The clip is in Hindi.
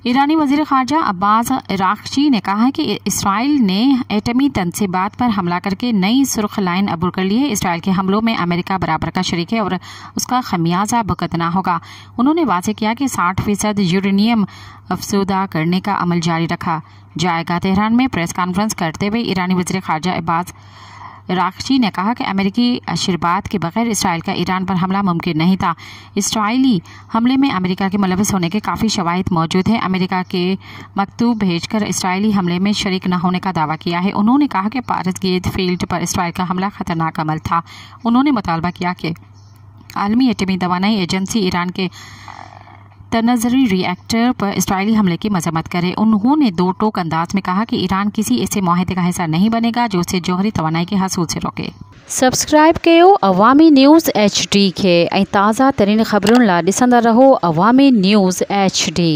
ईरानी वज़ीर ख़ारजा अब्बास अराग़ची ने कहा है कि इसराइल ने एटमी तनसीबात पर हमला करके नई सुर्ख लाइन अबूर कर ली है। इसराइल के हमलों में अमेरिका बराबर का शरीक है और उसका खमियाजा भुगतना होगा। उन्होंने वाज़ेह किया कि 60% यूरेनियम अफसुदा करने का अमल जारी रखा जाएगा। तेहरान में प्रेस कॉन्फ्रेंस करते हुए ईरानी वज़ीर ख़ारजा अब्बास अराग़ची ने कहा कि अमेरिकी आशीर्वाद के बगैर इसराइल का ईरान पर हमला मुमकिन नहीं था। इसराइली हमले में अमेरिका के मुलविस होने के काफ़ी शवाहिद मौजूद हैं। अमेरिका के मकतूब भेजकर इसराइली हमले में शरीक न होने का दावा किया है। उन्होंने कहा कि पारस गेट फील्ड पर इसराइल का हमला खतरनाक अमल था। उन्होंने मुतालबा किया कि आलमी एटमी तवानाई एजेंसी ईरान के तनज़री रिएक्टर पर इसराइली हमले की मजम्मत करे। उन्होंने दो टोक अंदाज में कहा कि ईरान किसी ऐसे मुआहदे का हिस्सा नहीं बनेगा जो उसे जौहरी तवानाई के हसूल से रोके। सब्सक्राइब कयो अवामी न्यूज़ HD के ताज़ा तरीन ख़बरुन ला ॾिसंदा रहो अवामी न्यूज़ HD।